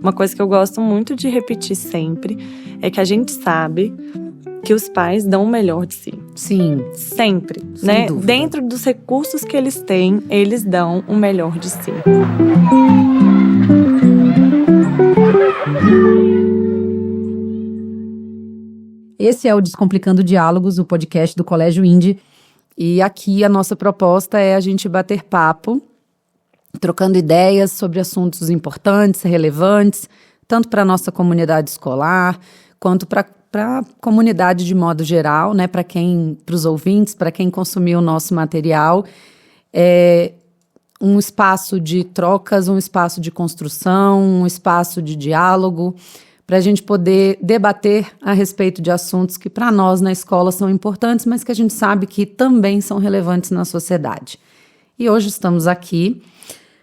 Uma coisa que eu gosto muito de repetir sempre é que a gente sabe que os pais dão o melhor de si. Sim. Sempre, Sem né? dúvida. Dentro dos recursos que eles têm, eles dão o melhor de si. Esse é o Descomplicando Diálogos, o podcast do Colégio Indy. E aqui a nossa proposta é a gente bater papo, trocando ideias sobre assuntos importantes, relevantes, tanto para a nossa comunidade escolar, quanto para a comunidade de modo geral, né? Para os ouvintes, para quem consumiu o nosso material. É um espaço de trocas, um espaço de construção, um espaço de diálogo, para a gente poder debater a respeito de assuntos que para nós na escola são importantes, mas que a gente sabe que também são relevantes na sociedade. E hoje estamos aqui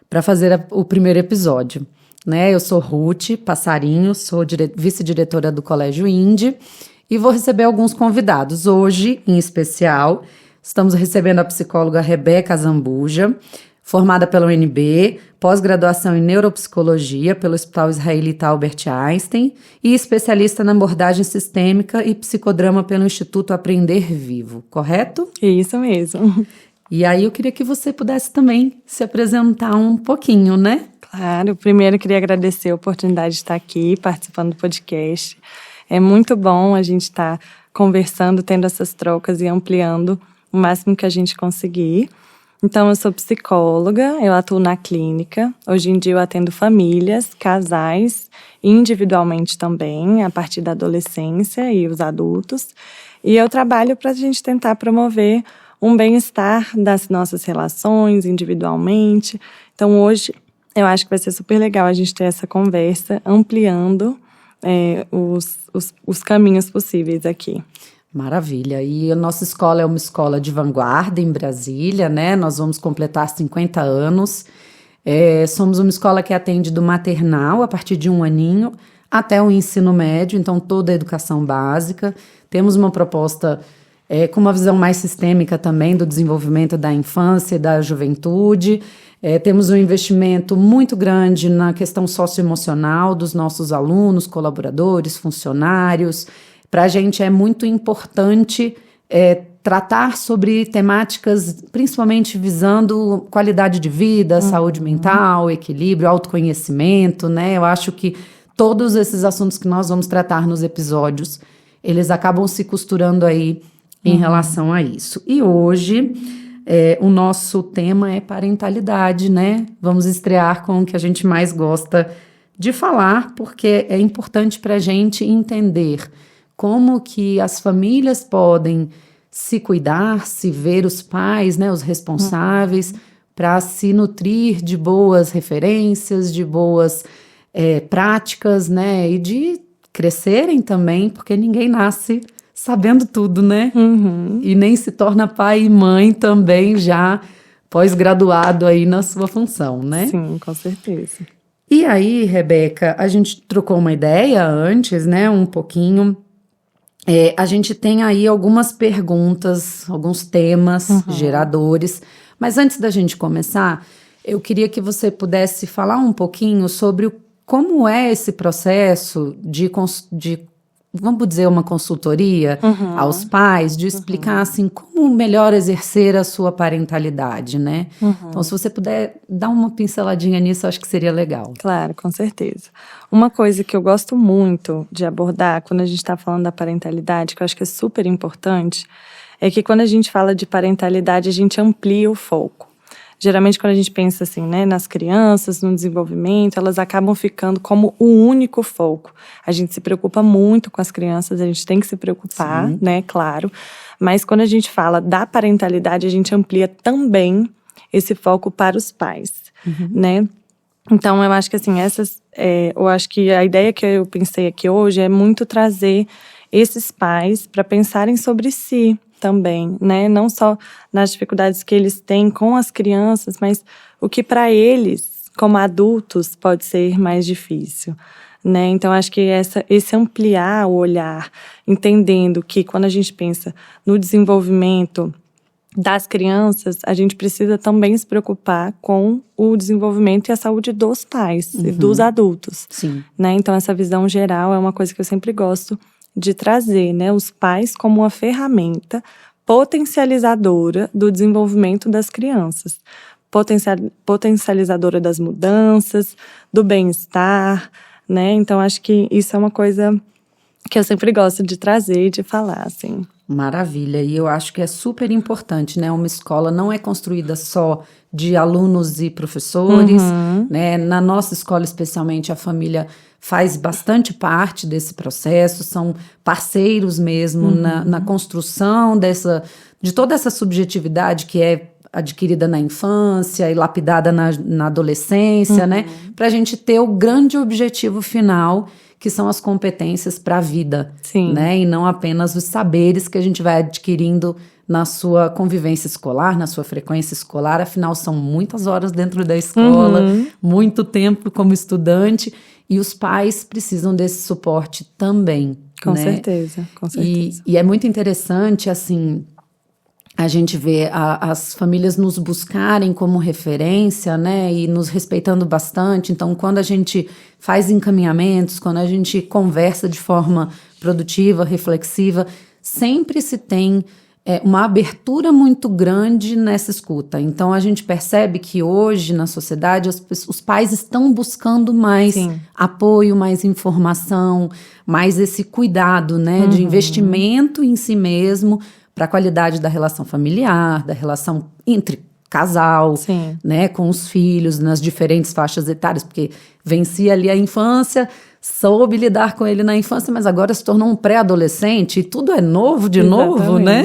para fazer o primeiro episódio, né? Eu sou Ruth Passarinho, sou vice-diretora do Colégio Indy e vou receber alguns convidados. Hoje, em especial, estamos recebendo a psicóloga Rebeca Zambuja, formada pela UNB, pós-graduação em neuropsicologia pelo Hospital Israelita Albert Einstein e especialista na abordagem sistêmica e psicodrama pelo Instituto Aprender Vivo, correto? Isso mesmo. E aí eu queria que você pudesse também se apresentar um pouquinho, né? Claro, primeiro eu queria agradecer a oportunidade de estar aqui participando do podcast. É muito bom a gente estar conversando, tendo essas trocas e ampliando o máximo que a gente conseguir. Então, eu sou psicóloga, eu atuo na clínica. Hoje em dia eu atendo famílias, casais, individualmente também, a partir da adolescência e os adultos. E eu trabalho para a gente tentar promover um bem-estar das nossas relações individualmente. Então, hoje, eu acho que vai ser super legal a gente ter essa conversa, ampliando os caminhos possíveis aqui. Maravilha. E a nossa escola é uma escola de vanguarda em Brasília, né? Nós vamos completar 50 anos. Somos uma escola que atende do maternal, a partir de 1 aninho, até o ensino médio, então toda a educação básica. Temos uma proposta com uma visão mais sistêmica também do desenvolvimento da infância e da juventude. Temos um investimento muito grande na questão socioemocional dos nossos alunos, colaboradores, funcionários. Para a gente é muito importante tratar sobre temáticas, principalmente visando qualidade de vida, saúde mental, equilíbrio, autoconhecimento, né? Eu acho que todos esses assuntos que nós vamos tratar nos episódios, eles acabam se costurando aí em relação a isso. E hoje, o nosso tema é parentalidade, né? Vamos estrear com o que a gente mais gosta de falar, porque é importante para a gente entender como que as famílias podem se cuidar, se ver os pais, né, os responsáveis, para se nutrir de boas referências, de boas práticas, né, e de crescerem também, porque ninguém nasce sabendo tudo, né? E nem se torna pai e mãe também já pós-graduado aí na sua função, né? Sim, com certeza. E aí, Rebeca, a gente trocou uma ideia antes, né, um pouquinho. A gente tem aí algumas perguntas, alguns temas geradores, mas antes da gente começar, eu queria que você pudesse falar um pouquinho sobre como é esse processo de vamos dizer, uma consultoria aos pais, de explicar assim, como melhor exercer a sua parentalidade, né? Então, se você puder dar uma pinceladinha nisso, acho que seria legal. Claro, com certeza. Uma coisa que eu gosto muito de abordar quando a gente está falando da parentalidade, que eu acho que é super importante, é que quando a gente fala de parentalidade, a gente amplia o foco. Geralmente, quando a gente pensa assim, né, nas crianças, no desenvolvimento, elas acabam ficando como o único foco. A gente se preocupa muito com as crianças, a gente tem que se preocupar, né, claro. Mas quando a gente fala da parentalidade, a gente amplia também esse foco para os pais, né? Então, eu acho que assim, eu acho que a ideia que eu pensei aqui hoje é muito trazer esses pais para pensarem sobre si também, né? Não só nas dificuldades que eles têm com as crianças, mas o que para eles, como adultos, pode ser mais difícil, né? Então, acho que esse ampliar o olhar, entendendo que quando a gente pensa no desenvolvimento das crianças, a gente precisa também se preocupar com o desenvolvimento e a saúde dos pais e dos adultos. Sim. Né? Então, essa visão geral é uma coisa que eu sempre gosto de trazer, né? Os pais como uma ferramenta potencializadora do desenvolvimento das crianças, potencializadora das mudanças, do bem-estar, né? Então, acho que isso é uma coisa que eu sempre gosto de trazer e de falar, assim. Maravilha, e eu acho que é super importante, né? Uma escola não é construída só de alunos e professores, né? Na nossa escola, especialmente, a família faz bastante parte desse processo, são parceiros mesmo na construção de toda essa subjetividade que é adquirida na infância e lapidada na adolescência, né? Para a gente ter o grande objetivo final, que são as competências para a vida, Sim. né? E não apenas os saberes que a gente vai adquirindo na sua convivência escolar, na sua frequência escolar. Afinal, são muitas horas dentro da escola, muito tempo como estudante, e os pais precisam desse suporte também. Com né? certeza, com certeza. E é muito interessante, assim, a gente vê as famílias nos buscarem como referência, né, e nos respeitando bastante. Então, quando a gente faz encaminhamentos, quando a gente conversa de forma produtiva, reflexiva, sempre se tem uma abertura muito grande nessa escuta. Então, a gente percebe que hoje, na sociedade, os pais estão buscando mais apoio, mais informação, mais esse cuidado, né, de investimento em si mesmo, para a qualidade da relação familiar, da relação entre casal, né, com os filhos, nas diferentes faixas etárias, porque venci ali a infância, soube lidar com ele na infância, mas agora se tornou um pré-adolescente e tudo é novo de novo, né?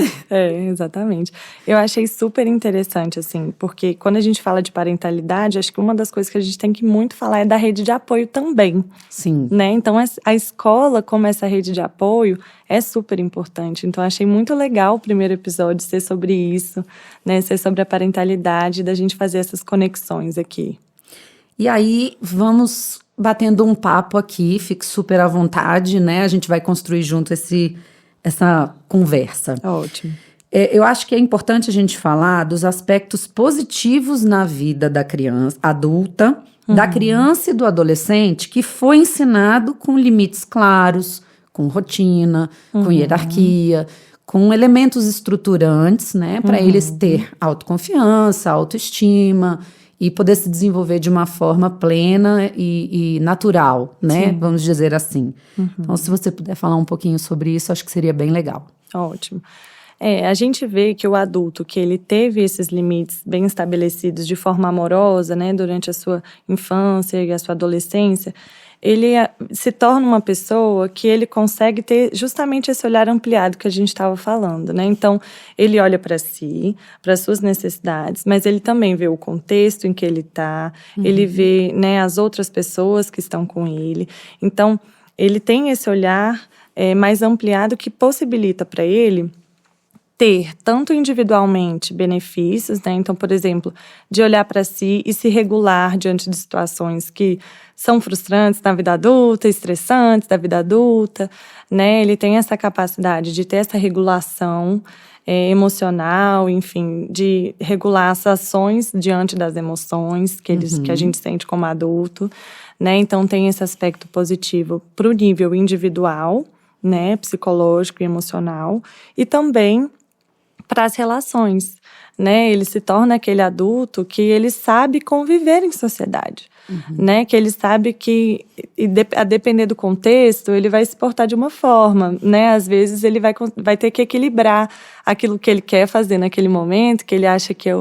Exatamente. Eu achei super interessante, assim, porque quando a gente fala de parentalidade, acho que uma das coisas que a gente tem que muito falar é da rede de apoio também. Sim. Né? Então, a escola, como essa rede de apoio, é super importante. Então, achei muito legal o primeiro episódio ser sobre isso, né? Ser sobre a parentalidade, da gente fazer essas conexões aqui. E aí, vamos batendo um papo aqui, fique super à vontade, né? A gente vai construir junto essa conversa. Ótimo. Eu acho que é importante a gente falar dos aspectos positivos na vida da criança, adulta, da criança e do adolescente, que foi ensinado com limites claros, com rotina, com hierarquia, com elementos estruturantes, né? Para eles ter autoconfiança, autoestima e poder se desenvolver de uma forma plena e natural, né? Vamos dizer assim. Então, se você puder falar um pouquinho sobre isso, acho que seria bem legal. Ótimo. A gente vê que o adulto, que ele teve esses limites bem estabelecidos de forma amorosa, né, durante a sua infância e a sua adolescência, ele se torna uma pessoa que ele consegue ter justamente esse olhar ampliado que a gente estava falando, né? Então, ele olha para si, para as suas necessidades, mas ele também vê o contexto em que ele está, ele vê, né, as outras pessoas que estão com ele. Então, ele tem esse olhar mais ampliado que possibilita para ele ter, tanto individualmente, benefícios, né? Então, por exemplo, de olhar para si e se regular diante de situações que são frustrantes na vida adulta, estressantes da vida adulta, né? Ele tem essa capacidade de ter essa regulação emocional, enfim, de regular as ações diante das emoções que a gente sente como adulto, né? Então, tem esse aspecto positivo para o nível individual, né? Psicológico e emocional, e também para as relações, né? Ele se torna aquele adulto que ele sabe conviver em sociedade, né? Que ele sabe que, a depender do contexto, ele vai se portar de uma forma, né? Às vezes ele vai ter que equilibrar aquilo que ele quer fazer naquele momento, que ele acha que é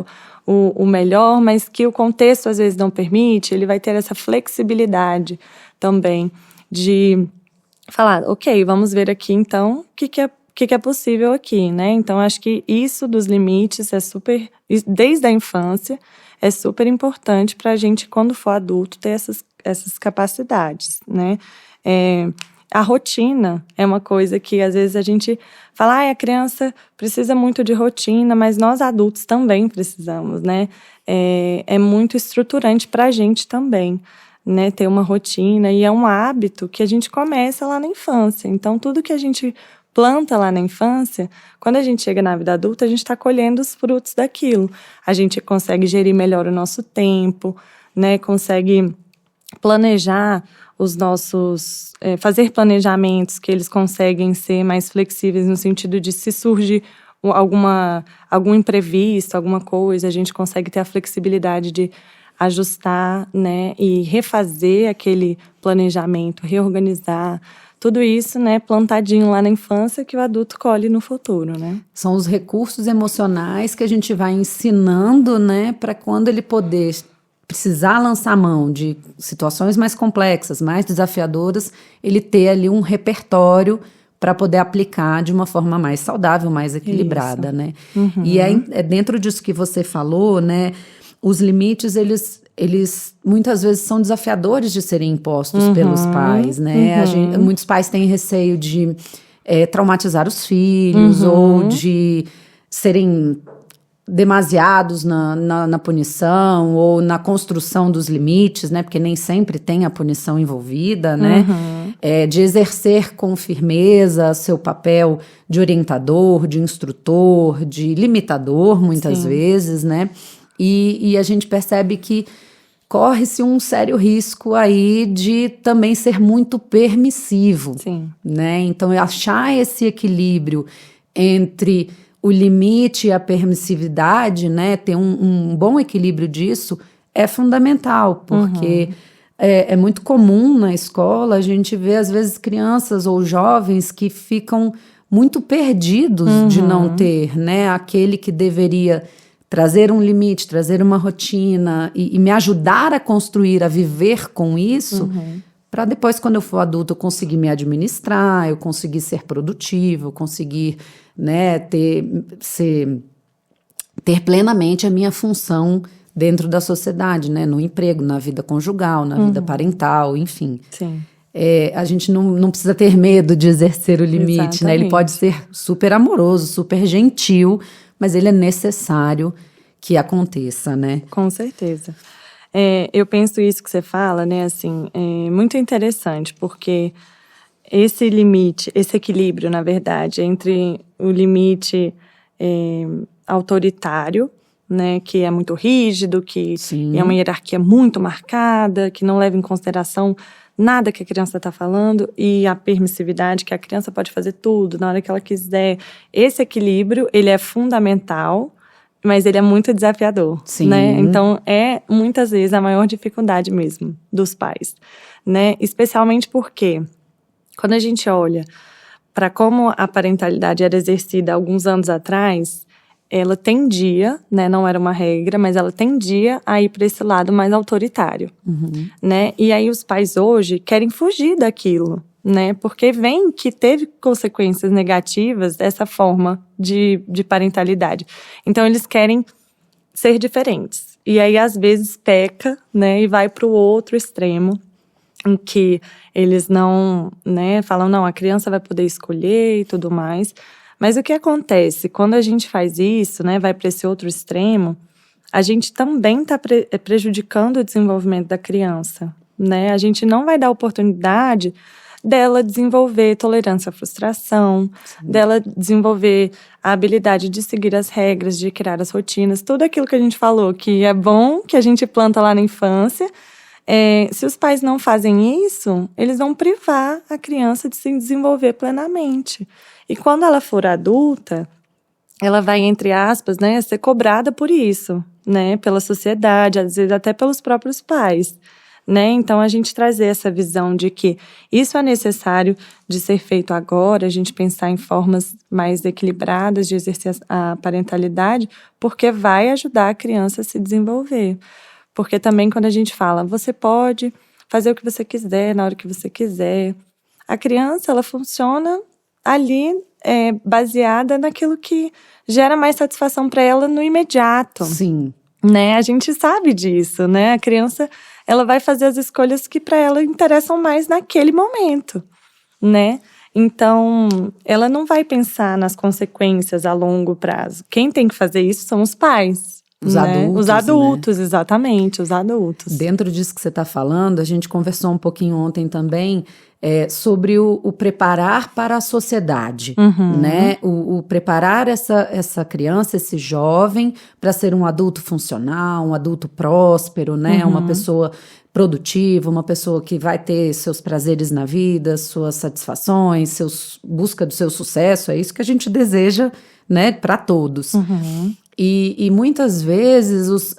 o melhor, mas que o contexto às vezes não permite. Ele vai ter essa flexibilidade também de falar, ok, vamos ver aqui então o que é possível aqui, né? Então, acho que isso dos limites desde a infância, é super importante para a gente, quando for adulto, ter essas capacidades, né? A rotina é uma coisa que, às vezes, a gente fala, a criança precisa muito de rotina, mas nós adultos também precisamos, né? É muito estruturante para a gente também, né? Ter uma rotina, e é um hábito que a gente começa lá na infância. Então, tudo que a gente planta lá na infância, quando a gente chega na vida adulta, a gente está colhendo os frutos daquilo. A gente consegue gerir melhor o nosso tempo, né? Consegue planejar os nossos... fazer planejamentos que eles conseguem ser mais flexíveis no sentido de se surgir algum imprevisto, alguma coisa, a gente consegue ter a flexibilidade de ajustar, né, e refazer aquele planejamento, reorganizar, tudo isso, né, plantadinho lá na infância que o adulto colhe no futuro, né? São os recursos emocionais que a gente vai ensinando, né, para quando ele precisar lançar mão de situações mais complexas, mais desafiadoras, ele ter ali um repertório para poder aplicar de uma forma mais saudável, mais equilibrada, isso, né? Uhum. E é dentro disso que você falou, né? Os limites, eles muitas vezes são desafiadores de serem impostos pelos pais, né? Muitos pais têm receio de traumatizar os filhos ou de serem demasiados na punição ou na construção dos limites, né? Porque nem sempre tem a punição envolvida, né? De exercer com firmeza seu papel de orientador, de instrutor, de limitador, muitas vezes, né? E a gente percebe que corre-se um sério risco aí de também ser muito permissivo, né? Então, achar esse equilíbrio entre o limite e a permissividade, né? Ter um bom equilíbrio disso é fundamental, porque é muito comum na escola a gente ver, às vezes, crianças ou jovens que ficam muito perdidos de não ter, né? Aquele que deveria trazer um limite, trazer uma rotina e me ajudar a construir, a viver com isso, para depois, quando eu for adulto, eu conseguir me administrar, eu conseguir ser produtivo, eu conseguir, né, ter plenamente a minha função dentro da sociedade, né, no emprego, na vida conjugal, na vida parental, enfim. Sim. A gente não precisa ter medo de exercer o limite, né? Ele pode ser super amoroso, super gentil, mas ele é necessário que aconteça, né? Com certeza. Eu penso isso que você fala, né, assim, é muito interessante, porque esse limite, esse equilíbrio, na verdade, entre o limite autoritário, né, que é muito rígido, que é uma hierarquia muito marcada, que não leva em consideração nada que a criança está falando, e a permissividade, que a criança pode fazer tudo na hora que ela quiser. Esse equilíbrio, ele é fundamental, mas ele é muito desafiador, né? Então, muitas vezes a maior dificuldade mesmo dos pais, né? Especialmente porque, quando a gente olha para como a parentalidade era exercida alguns anos atrás, ela tendia, né? Não era uma regra, mas ela tendia a ir para esse lado mais autoritário, né? E aí os pais hoje querem fugir daquilo, né? Porque vem que teve consequências negativas dessa forma de parentalidade. Então, eles querem ser diferentes. E aí, às vezes, peca, né? E vai para o outro extremo, em que eles não, né? Falam, não, a criança vai poder escolher e tudo mais. Mas o que acontece? Quando a gente faz isso, né? Vai para esse outro extremo, a gente também está prejudicando o desenvolvimento da criança, né? A gente não vai dar oportunidade dela desenvolver tolerância à frustração, dela desenvolver a habilidade de seguir as regras, de criar as rotinas, tudo aquilo que a gente falou, que é bom, que a gente planta lá na infância. Se os pais não fazem isso, eles vão privar a criança de se desenvolver plenamente. E quando ela for adulta, ela vai, entre aspas, né, ser cobrada por isso, né, pela sociedade, às vezes até pelos próprios pais. Né? Então, a gente trazer essa visão de que isso é necessário de ser feito agora, a gente pensar em formas mais equilibradas de exercer a parentalidade, porque vai ajudar a criança a se desenvolver. Porque também quando a gente fala, você pode fazer o que você quiser, na hora que você quiser, a criança, ela funciona ali baseada naquilo que gera mais satisfação para ela no imediato. Sim. Né? A gente sabe disso, né? A criança, ela vai fazer as escolhas que para ela interessam mais naquele momento, né? Então, ela não vai pensar nas consequências a longo prazo. Quem tem que fazer isso são os pais, os né? adultos. Os adultos, né? Exatamente, os adultos. Dentro disso que você está falando, a gente conversou um pouquinho ontem também sobre o preparar para a sociedade, né? O preparar essa criança, esse jovem, para ser um adulto funcional, um adulto próspero, né? Uma pessoa produtiva, uma pessoa que vai ter seus prazeres na vida, suas satisfações, busca do seu sucesso. É isso que a gente deseja, né? Para todos. E muitas vezes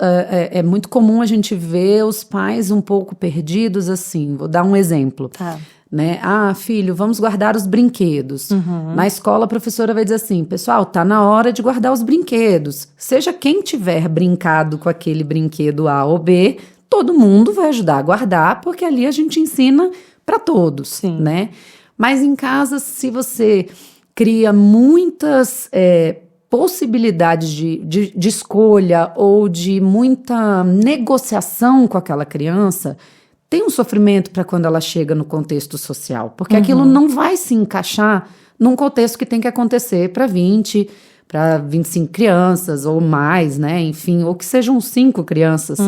é muito comum a gente ver os pais um pouco perdidos assim. Vou dar um exemplo. Tá. Né? Ah, filho, vamos guardar os brinquedos. Na escola, a professora vai dizer assim, pessoal, tá na hora de guardar os brinquedos. Seja quem tiver brincado com aquele brinquedo A ou B, todo mundo vai ajudar a guardar, porque ali a gente ensina para todos, Sim. né? Mas em casa, se você cria muitas possibilidades de escolha ou de muita negociação com aquela criança, tem um sofrimento para quando ela chega no contexto social, porque aquilo não vai se encaixar num contexto que tem que acontecer para 20, para 25 crianças ou mais, né? Enfim, ou que sejam 5 crianças,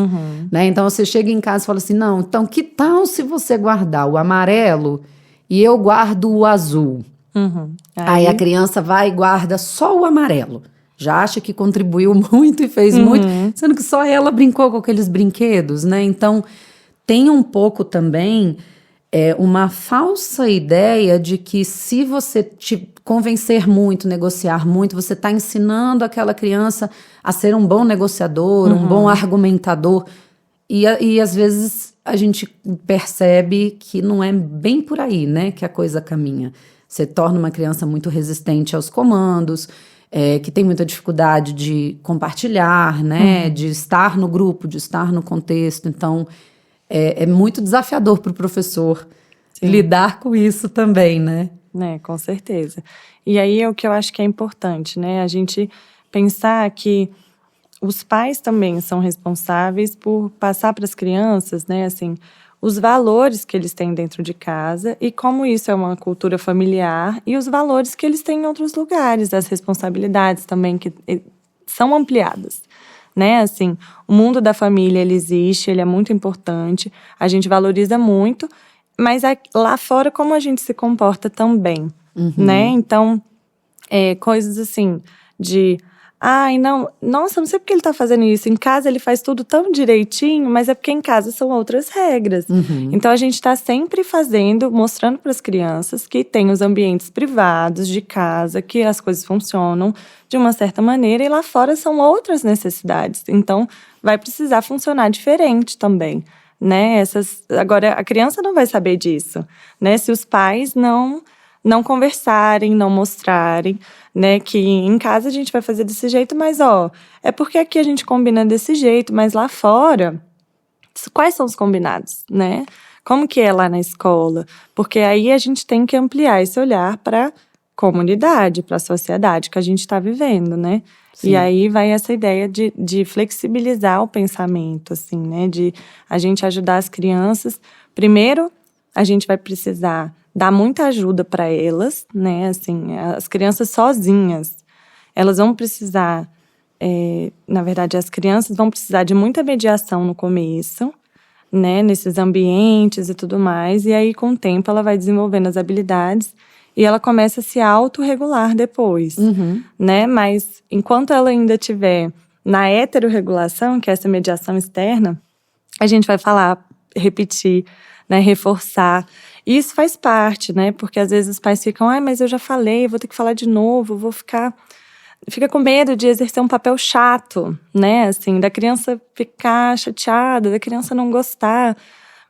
né? Então você chega em casa e fala assim, não, então que tal se você guardar o amarelo e eu guardo o azul? Aí a criança vai e guarda só o amarelo. Já acha que contribuiu muito e fez muito, sendo que só ela brincou com aqueles brinquedos, né? Então tem um pouco também uma falsa ideia de que se você te convencer muito, negociar muito, você está ensinando aquela criança a ser um bom negociador, um bom argumentador. E às vezes a gente percebe que não é bem por aí, né, que a coisa caminha. Você torna uma criança muito resistente aos comandos, que tem muita dificuldade de compartilhar, né, de estar no grupo, de estar no contexto. Então é muito desafiador para o professor lidar com isso também, né? Com certeza. E aí é o que eu acho que é importante, né? A gente pensar que os pais também são responsáveis por passar para as crianças, né, assim, os valores que eles têm dentro de casa e como isso é uma cultura familiar e os valores que eles têm em outros lugares, as responsabilidades também que são ampliadas. Né, assim, o mundo da família, ele existe, ele é muito importante, a gente valoriza muito, mas lá fora como a gente se comporta também, né, então, coisas assim, de, ai, não, nossa, não sei porque ele tá fazendo isso, em casa ele faz tudo tão direitinho, mas é porque em casa são outras regras. Então a gente tá sempre mostrando para as crianças que tem os ambientes privados de casa, que as coisas funcionam de uma certa maneira e lá fora são outras necessidades. Então vai precisar funcionar diferente também, né? Agora a criança não vai saber disso, né? Se os pais não conversarem, não mostrarem, né, que em casa a gente vai fazer desse jeito, mas é porque aqui a gente combina desse jeito, mas lá fora, quais são os combinados, né? Como que é lá na escola? Porque aí a gente tem que ampliar esse olhar para a comunidade, para a sociedade que a gente está vivendo, né? Sim. E aí vai essa ideia de flexibilizar o pensamento, assim, né? De a gente ajudar as crianças. Primeiro, a gente vai precisar dar muita ajuda para elas, né? Assim, as crianças sozinhas, elas vão precisar, na verdade, as crianças vão precisar de muita mediação no começo, né? Nesses ambientes e tudo mais. E aí, com o tempo, ela vai desenvolvendo as habilidades e ela começa a se autorregular depois, né? Mas enquanto ela ainda estiver na heterorregulação, que é essa mediação externa, a gente vai falar, repetir, né? Reforçar. E isso faz parte, né? Porque às vezes os pais ficam, mas eu já falei, vou ter que falar de novo, fica com medo de exercer um papel chato, né? Assim, da criança ficar chateada, da criança não gostar.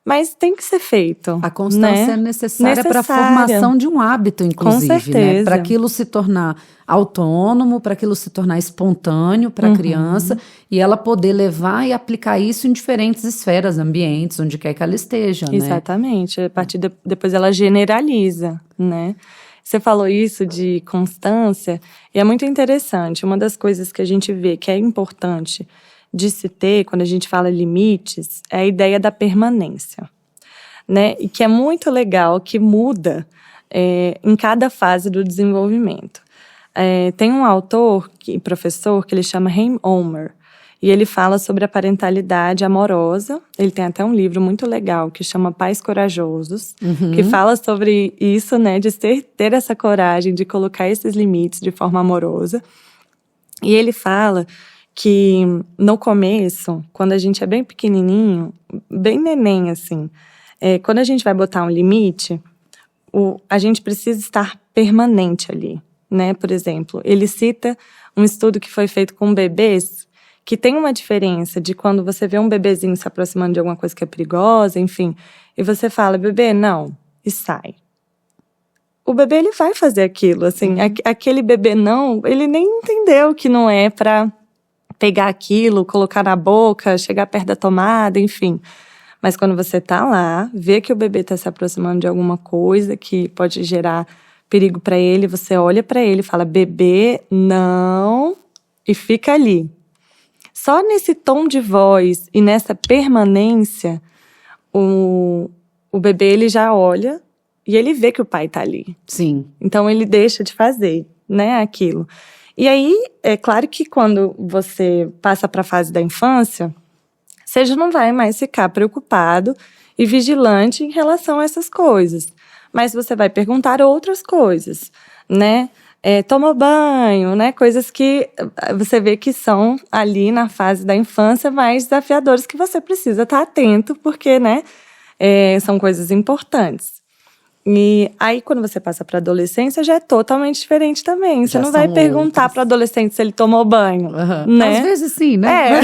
Mas tem que ser feito. A constância é necessária para a formação de um hábito, inclusive. Com certeza. Né? Para aquilo se tornar autônomo, para aquilo se tornar espontâneo para a criança e ela poder levar e aplicar isso em diferentes esferas, ambientes, onde quer que ela esteja. Exatamente. Né? A partir depois ela generaliza, né? Você falou isso de constância e é muito interessante. Uma das coisas que a gente vê que é importante de se ter, quando a gente fala limites, é a ideia da permanência, né? E que é muito legal, que muda em cada fase do desenvolvimento. Tem um autor e professor que ele chama Hein Omer, E ele fala sobre a parentalidade amorosa. Ele tem até um livro muito legal que chama Pais Corajosos, que fala sobre isso, né, de ter essa coragem de colocar esses limites de forma amorosa. E ele fala que no começo, quando a gente é bem pequenininho, bem neném assim, quando a gente vai botar um limite, a gente precisa estar permanente ali, né? Por exemplo, ele cita um estudo que foi feito com bebês, que tem uma diferença de quando você vê um bebezinho se aproximando de alguma coisa que é perigosa, enfim, e você fala, bebê, não, e sai. O bebê, ele vai fazer aquilo, assim, aquele bebê não, ele nem entendeu que não é pra pegar aquilo, colocar na boca, chegar perto da tomada, enfim. Mas quando você tá lá, vê que o bebê tá se aproximando de alguma coisa que pode gerar perigo pra ele, você olha pra ele e fala, bebê, não, e fica ali. Só nesse tom de voz e nessa permanência, o bebê, ele já olha e ele vê que o pai tá ali. Sim. Então ele deixa de fazer, né, aquilo. E aí, é claro que quando você passa pra fase da infância, você já não vai mais ficar preocupado e vigilante em relação a essas coisas. Mas você vai perguntar outras coisas, né? Toma banho, né? Coisas que você vê que são ali na fase da infância mais desafiadoras que você precisa estar atento, porque, né? São coisas importantes. E aí, quando você passa para adolescência, já é totalmente diferente também. Você não vai perguntar para adolescente se ele tomou banho, né? Às vezes sim, né?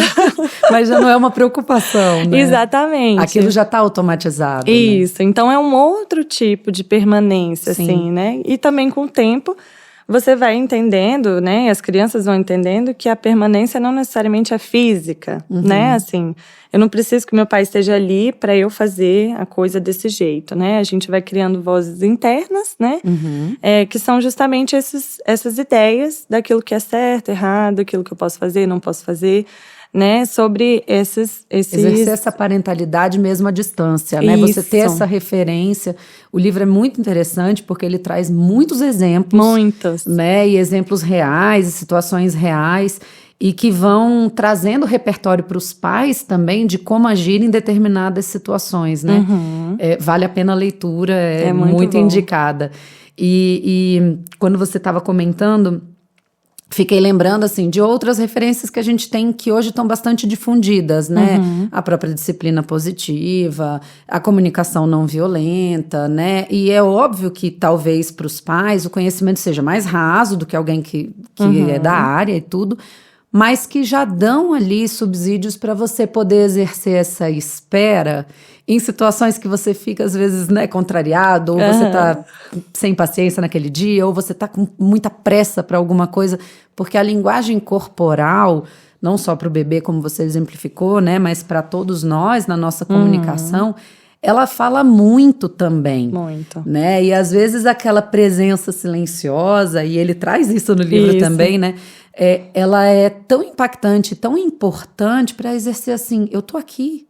Mas já não é uma preocupação, né? Exatamente. Aquilo já está automatizado. Isso. Né? Então, é um outro tipo de permanência, assim, né? E também, com o tempo, você vai entendendo, né? E as crianças vão entendendo que a permanência não necessariamente é física, né? Assim, eu não preciso que meu pai esteja ali para eu fazer a coisa desse jeito, né? A gente vai criando vozes internas, né? Que são justamente essas ideias daquilo que é certo, errado, aquilo que eu posso fazer, não posso fazer, né? Sobre esses... Exercer essa parentalidade mesmo à distância, né? Você ter essa referência. O livro é muito interessante porque ele traz muitos exemplos. Muitos. Né? E exemplos reais, situações reais, e que vão trazendo repertório para os pais também de como agir em determinadas situações, né? Vale a pena a leitura, é muito indicada. E quando você estava comentando, fiquei lembrando, assim, de outras referências que a gente tem que hoje estão bastante difundidas, né? A própria disciplina positiva, a comunicação não violenta, né? E é óbvio que talvez para os pais o conhecimento seja mais raso do que alguém que é da área e tudo, mas que já dão ali subsídios para você poder exercer essa espera em situações que você fica, às vezes, né, contrariado, ou você tá sem paciência naquele dia, ou você tá com muita pressa para alguma coisa, porque a linguagem corporal, não só para o bebê, como você exemplificou, né, mas para todos nós, na nossa comunicação, ela fala muito também. Muito. Né? E às vezes aquela presença silenciosa, e ele traz isso no livro também, né? Ela é tão impactante, tão importante para exercer assim, eu tô aqui,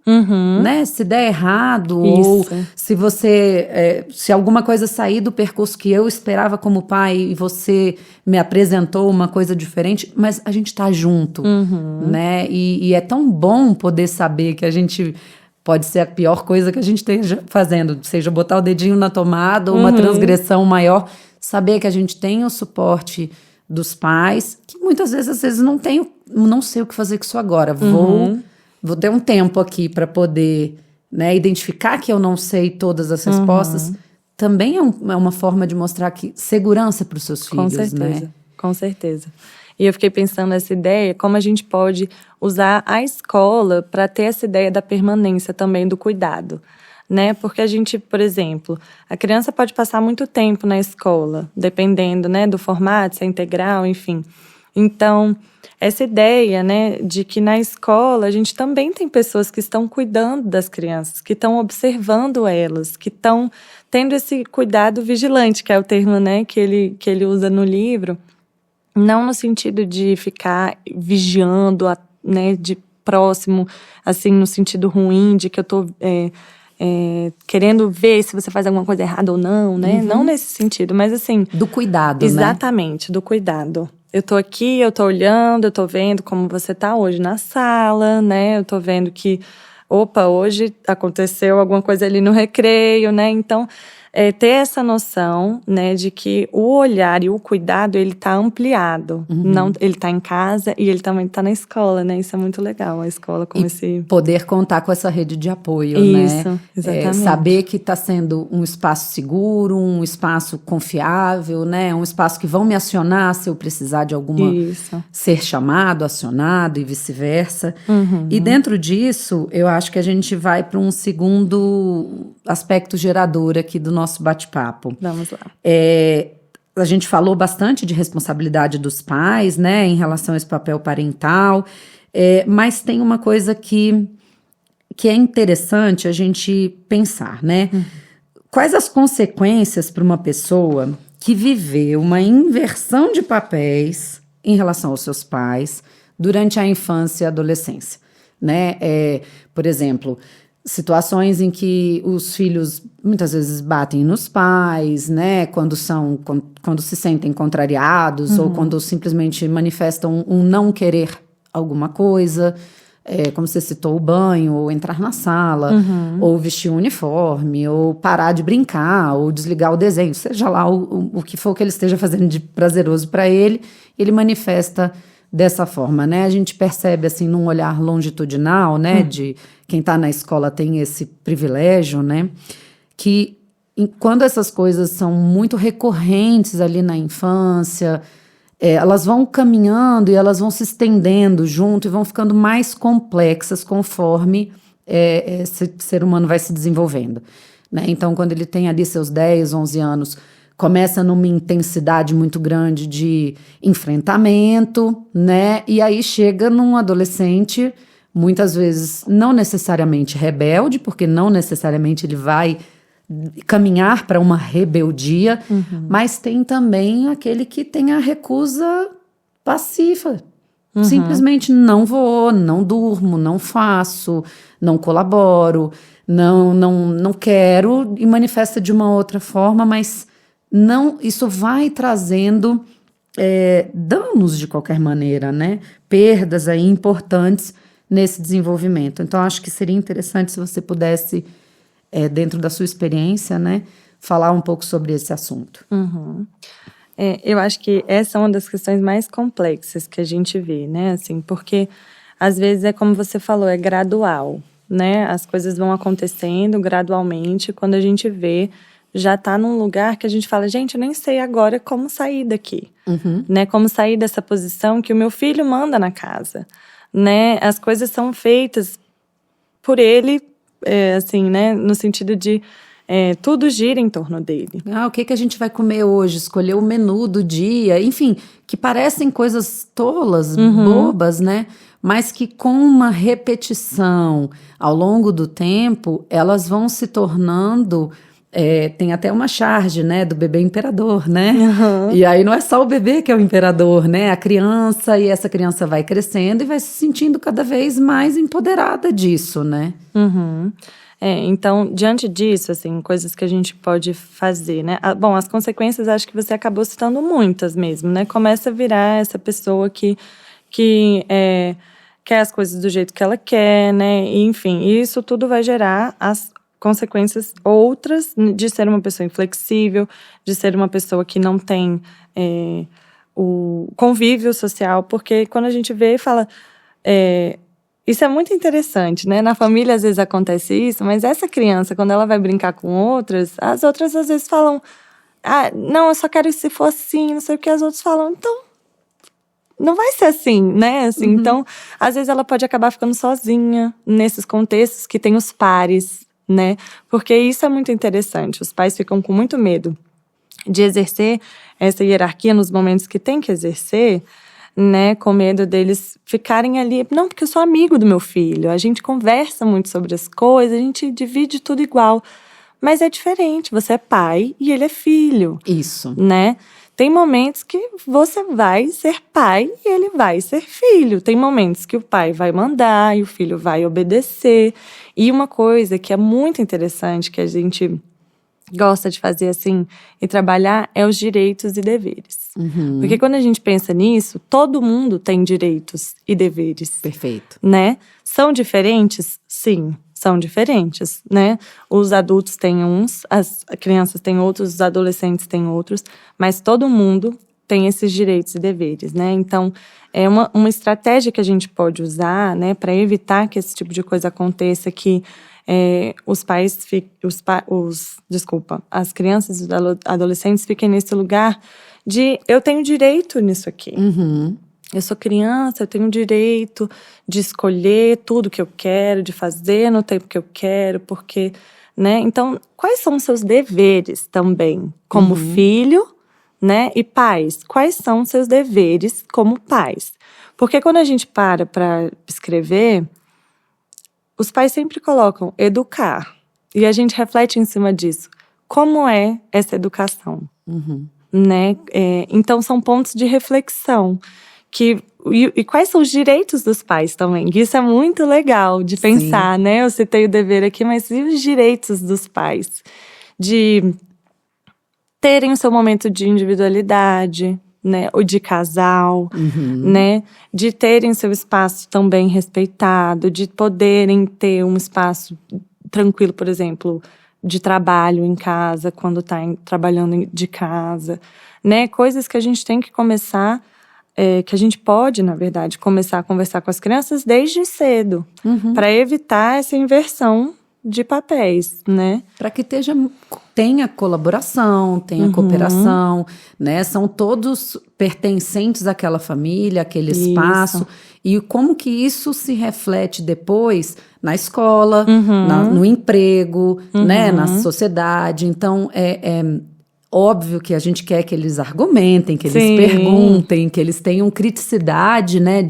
né? Se der errado, ou se você, se alguma coisa sair do percurso que eu esperava como pai e você me apresentou uma coisa diferente, mas a gente tá junto, né? E é tão bom poder saber que a gente pode ser a pior coisa que a gente esteja fazendo, seja botar o dedinho na tomada ou uma transgressão maior, saber que a gente tem o suporte dos pais, que muitas vezes, às vezes, não sei o que fazer com isso agora. Vou ter um tempo aqui para poder, né, identificar que eu não sei todas as respostas. Também é uma forma de mostrar que segurança para os seus filhos, com certeza, né? Com certeza. E eu fiquei pensando nessa ideia, como a gente pode usar a escola para ter essa ideia da permanência também, do cuidado. Né? Porque a gente, por exemplo, a criança pode passar muito tempo na escola, dependendo, né, do formato, se é integral, enfim. Então, essa ideia, né, de que na escola a gente também tem pessoas que estão cuidando das crianças, que estão observando elas, que estão tendo esse cuidado vigilante, que é o termo, né, que ele usa no livro, não no sentido de ficar vigiando, né, de próximo, assim, no sentido ruim, de que eu estou querendo ver se você faz alguma coisa errada ou não, né? Não nesse sentido, mas assim... Do cuidado, exatamente, né? Do cuidado. eu tô aqui, eu tô olhando, eu tô vendo como você tá hoje na sala, né? Eu tô vendo que, opa, hoje aconteceu alguma coisa ali no recreio, né? Então, ter essa noção, né, de que o olhar e o cuidado, ele tá ampliado. Não, ele tá em casa e ele também tá na escola, né? Isso é muito legal, a escola como esse... Poder contar com essa rede de apoio, Isso, né? exatamente. Saber que está sendo um espaço seguro, um espaço confiável, né? Um espaço que vão me acionar se eu precisar de alguma... Isso. Ser chamado, acionado e vice-versa. E dentro disso, eu acho que a gente vai para um segundo aspecto gerador aqui do nosso bate-papo. Vamos lá. A gente falou bastante de responsabilidade dos pais, né, em relação a esse papel parental, mas tem uma coisa que é interessante a gente pensar, né? Quais as consequências para uma pessoa que viveu uma inversão de papéis em relação aos seus pais durante a infância e a adolescência, né? Por exemplo, situações em que os filhos muitas vezes batem nos pais, né? Quando se sentem contrariados ou quando simplesmente manifestam um não querer alguma coisa, como você citou, o banho, ou entrar na sala, ou vestir um uniforme, ou parar de brincar, ou desligar o desenho, seja lá o que for que ele esteja fazendo de prazeroso para ele, ele manifesta dessa forma, né? A gente percebe, assim, num olhar longitudinal, né? De quem está na escola tem esse privilégio, né? Que quando essas coisas são muito recorrentes ali na infância, elas vão caminhando e elas vão se estendendo junto e vão ficando mais complexas conforme esse ser humano vai se desenvolvendo, né? Então, quando ele tem ali seus 10, 11 anos, começa numa intensidade muito grande de enfrentamento, né? E aí chega num adolescente, muitas vezes não necessariamente rebelde, porque não necessariamente ele vai caminhar para uma rebeldia, mas tem também aquele que tem a recusa passiva. Simplesmente não vou, não durmo, não faço, não colaboro, não quero, e manifesta de uma outra forma, mas não, isso vai trazendo danos de qualquer maneira, né? Perdas aí importantes nesse desenvolvimento. Então, acho que seria interessante se você pudesse, dentro da sua experiência, né, falar um pouco sobre esse assunto. Eu acho que essa é uma das questões mais complexas que a gente vê, né? Assim, porque às vezes é como você falou, é gradual, né? As coisas vão acontecendo gradualmente. Quando a gente vê, já está num lugar que a gente fala, gente, eu nem sei agora como sair daqui, né? Como sair dessa posição que o meu filho manda na casa, né? As coisas são feitas por ele, assim, né? No sentido de tudo gira em torno dele. O que a gente vai comer hoje? Escolher o menu do dia, enfim, que parecem coisas tolas, bobas, né? Mas que com uma repetição ao longo do tempo, elas vão se tornando... tem até uma charge, né, do bebê imperador, né? E aí não é só o bebê que é o imperador, né? A criança, e essa criança vai crescendo e vai se sentindo cada vez mais empoderada disso, né? Então, diante disso, assim, coisas que a gente pode fazer, né? Bom, as consequências, acho que você acabou citando muitas mesmo, né? Começa a virar essa pessoa que quer as coisas do jeito que ela quer, né? E, enfim, isso tudo vai gerar as consequências outras de ser uma pessoa inflexível, de ser uma pessoa que não tem o convívio social, porque quando a gente vê e fala... Isso é muito interessante, né? Na família, às vezes, acontece isso, mas essa criança, quando ela vai brincar com outras, as outras, às vezes, falam... não, eu só quero se for assim, não sei o que. As outras falam, então... Não vai ser assim, né? Assim, então, às vezes, ela pode acabar ficando sozinha nesses contextos que tem os pares, né? Porque isso é muito interessante. Os pais ficam com muito medo de exercer essa hierarquia nos momentos que tem que exercer, né? Com medo deles ficarem ali. Não, porque eu sou amigo do meu filho. A gente conversa muito sobre as coisas, a gente divide tudo igual. Mas é diferente. Você é pai e ele é filho. Isso. Né? Tem momentos que você vai ser pai e ele vai ser filho. Tem momentos que o pai vai mandar e o filho vai obedecer. E uma coisa que é muito interessante, que a gente gosta de fazer assim e trabalhar é os direitos e deveres. Porque quando a gente pensa nisso, todo mundo tem direitos e deveres. Perfeito. Né? São diferentes? Sim, são diferentes, né? Os adultos têm uns, as crianças têm outros, os adolescentes têm outros, mas todo mundo tem esses direitos e deveres, né? Então, é uma estratégia que a gente pode usar, né, para evitar que esse tipo de coisa aconteça, que as crianças e os adolescentes fiquem nesse lugar de eu tenho direito nisso aqui. Eu sou criança, eu tenho direito de escolher tudo que eu quero, de fazer no tempo que eu quero, porque, né? Então, quais são os seus deveres também, como filho, né? E pais, quais são os seus deveres como pais? Porque quando a gente para escrever, os pais sempre colocam educar. E a gente reflete em cima disso. Como é essa educação? Né? Então, são pontos de reflexão. E quais são os direitos dos pais também? Isso é muito legal de pensar, né? Eu citei o dever aqui, mas e os direitos dos pais? De terem o seu momento de individualidade, né? Ou de casal, né? De terem seu espaço também respeitado, de poderem ter um espaço tranquilo, por exemplo, de trabalho em casa, quando está trabalhando de casa, né? Coisas que a gente tem que começar, que a gente pode, na verdade, começar a conversar com as crianças desde cedo, para evitar essa inversão de papéis, né? Para que tenha colaboração, tenha cooperação, né? São todos pertencentes àquela família, àquele espaço. E como que isso se reflete depois na escola, no emprego, né? Na sociedade. Então, é óbvio que a gente quer que eles argumentem, que eles perguntem, que eles tenham criticidade, né?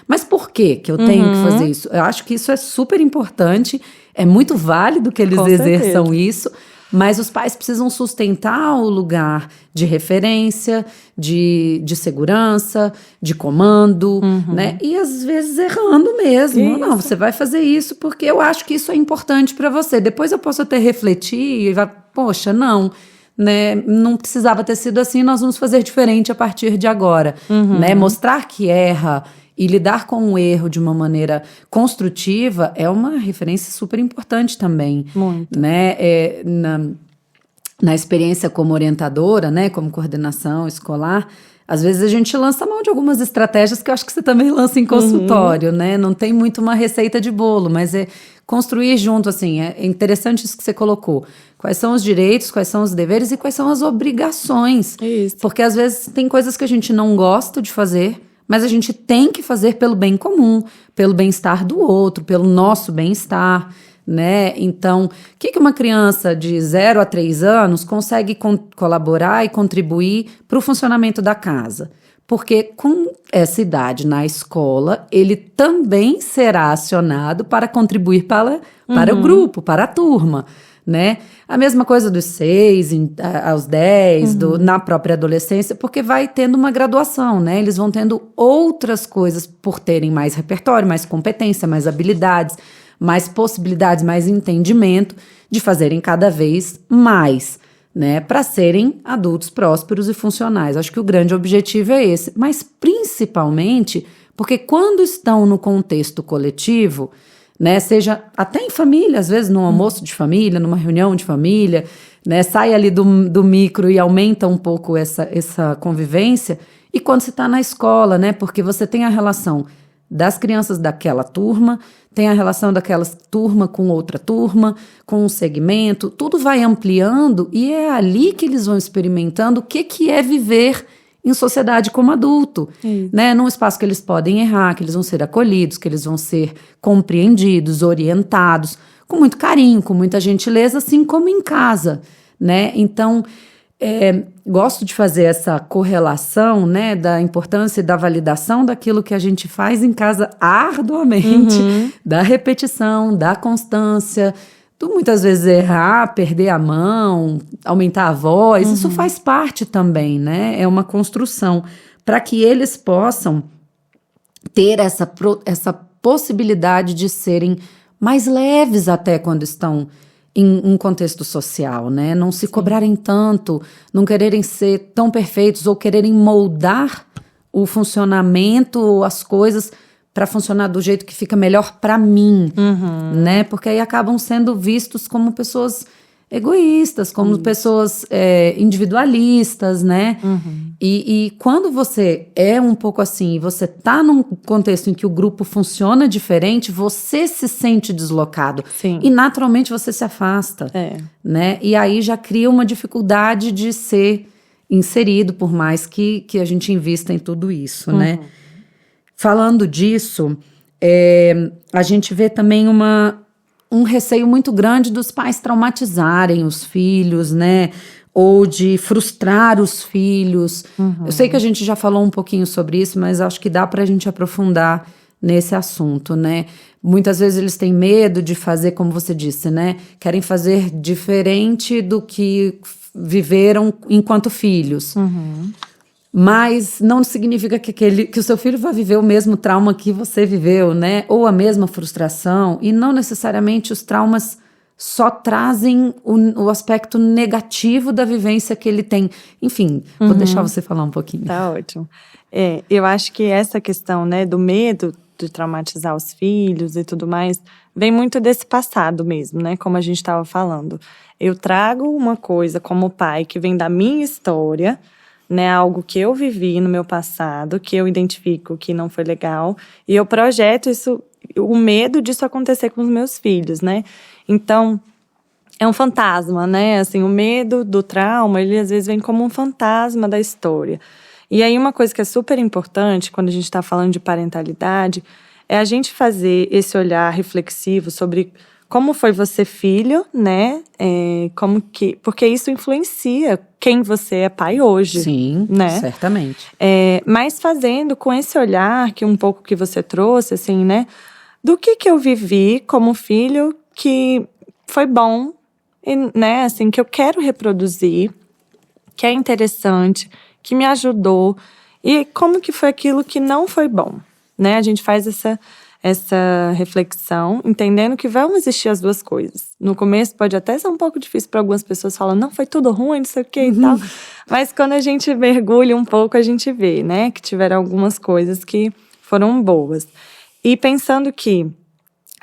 Mas por que eu tenho que fazer isso? Eu acho que isso é super importante. É muito válido que eles exerçam isso, mas os pais precisam sustentar o lugar de referência, de segurança, de comando, né? E às vezes errando mesmo. Isso. Não, você vai fazer isso porque eu acho que isso é importante para você. Depois eu posso até refletir e poxa, não, né? Não precisava ter sido assim, nós vamos fazer diferente a partir de agora, né? Mostrar que erra e lidar com o erro de uma maneira construtiva é uma referência super importante também. Muito. Né? Na experiência como orientadora, né? Como coordenação escolar, às vezes a gente lança a mão de algumas estratégias que eu acho que você também lança em consultório, né? Não tem muito uma receita de bolo, mas é construir junto, assim. É interessante isso que você colocou. Quais são os direitos, quais são os deveres e quais são as obrigações. Isso. Porque às vezes tem coisas que a gente não gosta de fazer, mas a gente tem que fazer pelo bem comum, pelo bem-estar do outro, pelo nosso bem-estar, né? Então, o que uma criança de 0 a 3 anos consegue colaborar e contribuir para o funcionamento da casa? Porque com essa idade na escola, ele também será acionado para contribuir para o grupo, para a turma, né? A mesma coisa dos 6 aos 10, na própria adolescência, porque vai tendo uma graduação, né? Eles vão tendo outras coisas por terem mais repertório, mais competência, mais habilidades, mais possibilidades, mais entendimento de fazerem cada vez mais, né? Para serem adultos prósperos e funcionais. Acho que o grande objetivo é esse, mas principalmente porque quando estão no contexto coletivo, né, seja até em família, às vezes num almoço de família, numa reunião de família, né, sai ali do micro e aumenta um pouco essa convivência. E quando você está na escola, né, porque você tem a relação das crianças daquela turma, tem a relação daquela turma com outra turma, com um segmento, tudo vai ampliando e é ali que eles vão experimentando o que é viver em sociedade como adulto, né? Num espaço que eles podem errar, que eles vão ser acolhidos, que eles vão ser compreendidos, orientados, com muito carinho, com muita gentileza, assim como em casa, né? Então, gosto de fazer essa correlação, né, da importância e da validação daquilo que a gente faz em casa arduamente, da repetição, da constância, muitas vezes errar, perder a mão, aumentar a voz, isso faz parte também, né? É uma construção para que eles possam ter essa possibilidade de serem mais leves até quando estão em um contexto social, né? Não se cobrarem tanto, não quererem ser tão perfeitos ou quererem moldar o funcionamento, as coisas para funcionar do jeito que fica melhor para mim, né? Porque aí acabam sendo vistos como pessoas egoístas, como pessoas individualistas, né? E quando você é um pouco assim, você tá num contexto em que o grupo funciona diferente, você se sente deslocado. Sim. E naturalmente você se afasta, né? E aí já cria uma dificuldade de ser inserido, por mais que a gente invista em tudo isso, né? Falando disso, a gente vê também um receio muito grande dos pais traumatizarem os filhos, né? Ou de frustrar os filhos. Eu sei que a gente já falou um pouquinho sobre isso, mas acho que dá pra gente aprofundar nesse assunto, né? Muitas vezes eles têm medo de fazer, como você disse, né? Querem fazer diferente do que viveram enquanto filhos. Mas não significa que o seu filho vai viver o mesmo trauma que você viveu, né? Ou a mesma frustração. E não necessariamente os traumas só trazem o aspecto negativo da vivência que ele tem. Enfim, vou deixar você falar um pouquinho. Tá ótimo. Eu acho que essa questão, né, do medo de traumatizar os filhos e tudo mais, vem muito desse passado mesmo, né? Como a gente estava falando. Eu trago uma coisa como pai que vem da minha história, né, algo que eu vivi no meu passado, que eu identifico que não foi legal, e eu projeto isso, o medo disso acontecer com os meus filhos, né? Então, é um fantasma, né? Assim, o medo do trauma, ele às vezes vem como um fantasma da história. E aí uma coisa que é super importante quando a gente está falando de parentalidade é a gente fazer esse olhar reflexivo sobre como foi você filho, né? Porque isso influencia quem você é pai hoje. Sim, né? Certamente. Mas fazendo com esse olhar que um pouco que você trouxe, assim, né? Do que eu vivi como filho que foi bom, e, né? Assim, que eu quero reproduzir, que é interessante, que me ajudou. E como que foi aquilo que não foi bom, né? A gente faz essa reflexão, entendendo que vão existir as duas coisas. No começo pode até ser um pouco difícil para algumas pessoas falar, não, foi tudo ruim, não sei o que e tal. Mas quando a gente mergulha um pouco, a gente vê, né, que tiveram algumas coisas que foram boas. E pensando que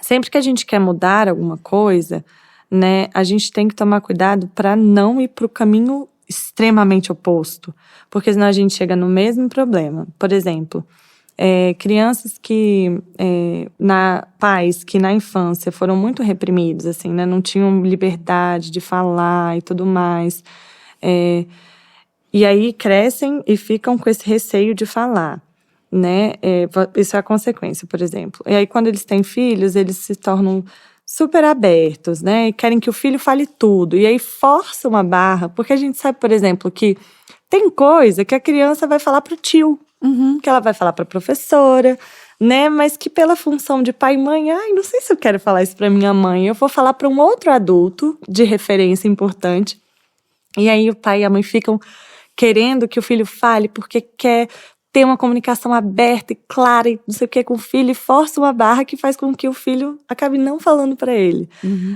sempre que a gente quer mudar alguma coisa, né, a gente tem que tomar cuidado para não ir para o caminho extremamente oposto, porque senão a gente chega no mesmo problema. Por exemplo, crianças pais que na infância foram muito reprimidos, assim, né, não tinham liberdade de falar e tudo mais, e aí crescem e ficam com esse receio de falar, né, isso é a consequência, por exemplo. E aí quando eles têm filhos, eles se tornam super abertos, né, e querem que o filho fale tudo, e aí força uma barra, porque a gente sabe, por exemplo, que tem coisa que a criança vai falar pro tio, que ela vai falar para a professora, né? Mas que pela função de pai e mãe, não sei se eu quero falar isso para minha mãe, eu vou falar para um outro adulto de referência importante. E aí o pai e a mãe ficam querendo que o filho fale porque quer ter uma comunicação aberta e clara e não sei o que com o filho, e força uma barra que faz com que o filho acabe não falando para ele,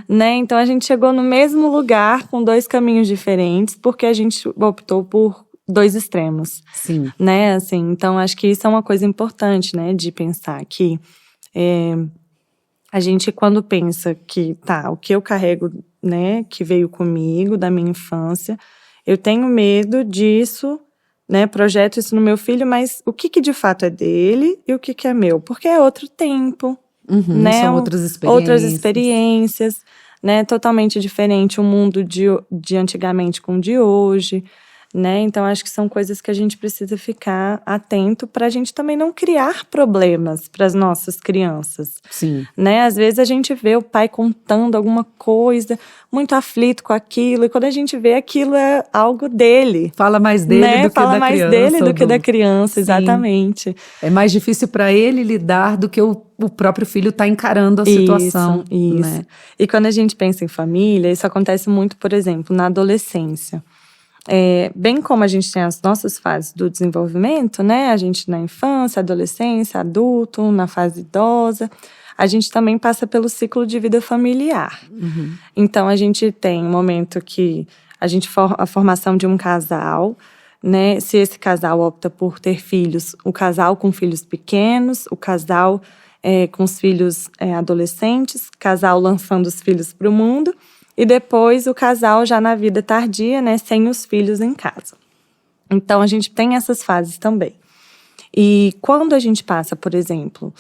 né? Então a gente chegou no mesmo lugar com dois caminhos diferentes porque a gente optou por dois extremos. Sim. Né, assim, então acho que isso é uma coisa importante, né, de pensar que a gente quando pensa que, o que eu carrego, né, que veio comigo da minha infância, eu tenho medo disso, né, projeto isso no meu filho, mas o que de fato é dele e o que é meu? Porque é outro tempo, né, são outras experiências, né, totalmente diferente o mundo de antigamente com o de hoje, né? Então acho que são coisas que a gente precisa ficar atento para a gente também não criar problemas para as nossas crianças. Sim. Né? Às vezes a gente vê o pai contando alguma coisa, muito aflito com aquilo, e quando a gente vê aquilo é algo dele. Fala mais dele, né? Do que da criança. Fala mais dele do que da criança, Sim. Exatamente. É mais difícil para ele lidar do que o próprio filho está encarando a situação. Isso. Né? E quando a gente pensa em família, isso acontece muito, por exemplo, na adolescência. Bem como a gente tem as nossas fases do desenvolvimento, né? A gente na infância, adolescência, adulto, na fase idosa, a gente também passa pelo ciclo de vida familiar. Uhum. Então, a gente tem um momento que a formação de um casal, né? Se esse casal opta por ter filhos, o casal com filhos pequenos, o casal com os filhos adolescentes, casal lançando os filhos para o mundo, e depois o casal já na vida tardia, né? Sem os filhos em casa. Então, a gente tem essas fases também. E quando a gente passa, por exemplo,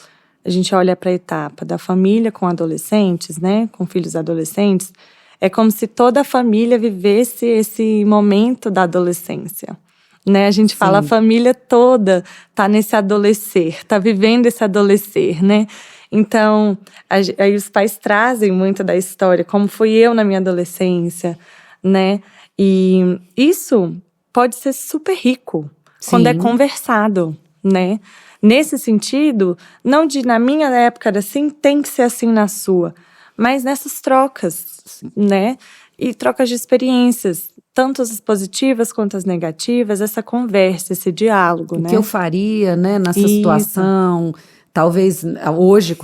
a gente olha para a etapa da família com adolescentes, né? Com filhos adolescentes, é como se toda a família vivesse esse momento da adolescência. Né? A gente fala, a família toda tá nesse adolescer, tá vivendo esse adolescer, né? Então, aí os pais trazem muito da história, como fui eu na minha adolescência, né? E isso pode ser super rico quando é conversado, né? Nesse sentido, não de na minha época era assim, tem que ser assim na sua, mas nessas trocas, né? E trocas de experiências, tanto as positivas quanto as negativas, essa conversa, esse diálogo, né? O que eu faria, né, nessa situação, talvez hoje,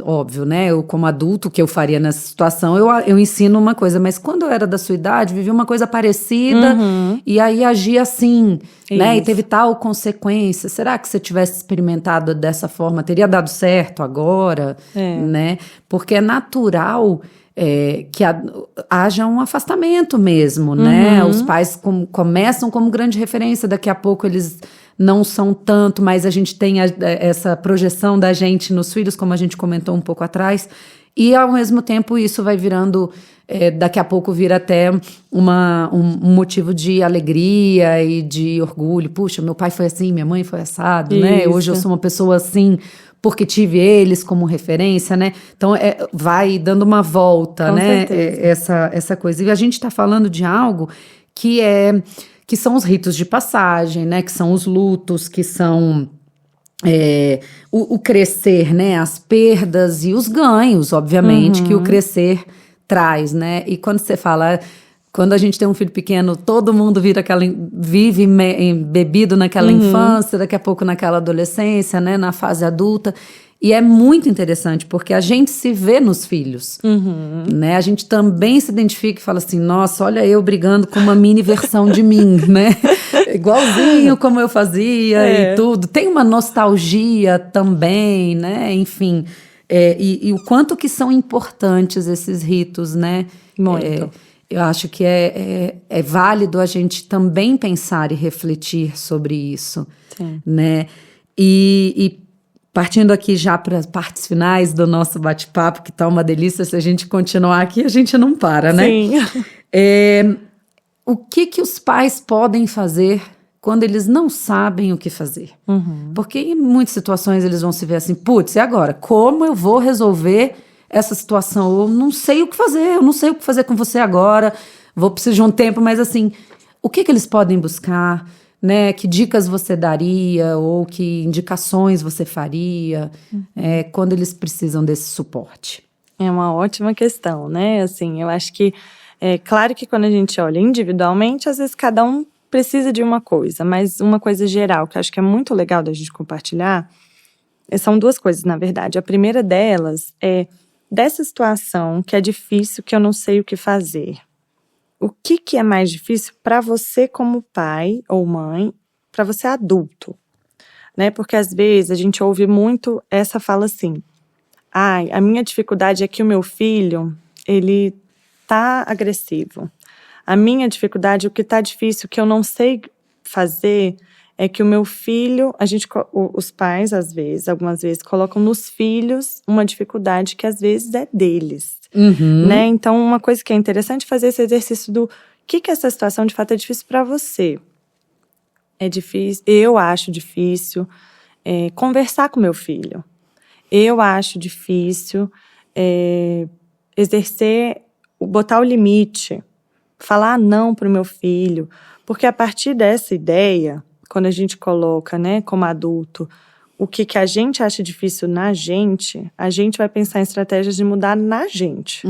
óbvio, né, eu como adulto, o que eu faria nessa situação, eu ensino uma coisa, mas quando eu era da sua idade, vivi uma coisa parecida, e aí agi assim, né, e teve tal consequência. Será que se eu tivesse experimentado dessa forma, teria dado certo agora, né? Porque é natural que haja um afastamento mesmo, né? Os pais começam como grande referência, daqui a pouco eles não são tanto, mas a gente tem essa projeção da gente nos filhos, como a gente comentou um pouco atrás, e ao mesmo tempo isso vai virando, daqui a pouco vira até um motivo de alegria e de orgulho. Puxa, meu pai foi assim, minha mãe foi assado, né? Hoje eu sou uma pessoa assim, porque tive eles como referência, né? Então, vai dando uma volta, com né? Essa coisa. E a gente está falando de algo que são os ritos de passagem, né? Que são os lutos, que são o crescer, né? As perdas e os ganhos, obviamente, que o crescer traz, né? E quando você fala... Quando a gente tem um filho pequeno, todo mundo vive embebido naquela infância, daqui a pouco naquela adolescência, né, na fase adulta. E é muito interessante, porque a gente se vê nos filhos. Né? A gente também se identifica e fala assim, nossa, olha eu brigando com uma mini versão de mim, né? Igualzinho como eu fazia e tudo. Tem uma nostalgia também, né? Enfim, e o quanto que são importantes esses ritos, né? Muito. Eu acho que é válido a gente também pensar e refletir sobre isso, né? E partindo aqui já para as partes finais do nosso bate-papo, que tá uma delícia, se a gente continuar aqui, a gente não para, né? Sim. O que os pais podem fazer quando eles não sabem o que fazer? Porque em muitas situações eles vão se ver assim, putz, e agora? Como eu vou resolver essa situação? Eu não sei o que fazer, eu não sei o que fazer com você agora, vou precisar de um tempo, mas assim, o que eles podem buscar, né? Que dicas você daria ou que indicações você faria quando eles precisam desse suporte? É uma ótima questão, né? Assim, eu acho que claro que quando a gente olha individualmente, às vezes cada um precisa de uma coisa, mas uma coisa geral que eu acho que é muito legal da gente compartilhar, são duas coisas, na verdade. A primeira delas é dessa situação que é difícil, que eu não sei o que fazer. O que é mais difícil para você como pai ou mãe, para você adulto? Né? Porque às vezes a gente ouve muito essa fala assim, a minha dificuldade é que o meu filho, ele tá agressivo. A minha dificuldade, o que tá difícil, que eu não sei fazer, é que o meu filho, os pais, às vezes, algumas vezes, colocam nos filhos uma dificuldade que às vezes é deles, né? Então, uma coisa que é interessante é fazer esse exercício do que essa situação de fato é difícil para você. É difícil, eu acho difícil conversar com meu filho. Eu acho difícil botar o limite, falar não para o meu filho, porque a partir dessa ideia, quando a gente coloca, né, como adulto, o que a gente acha difícil na gente, a gente vai pensar em estratégias de mudar na gente.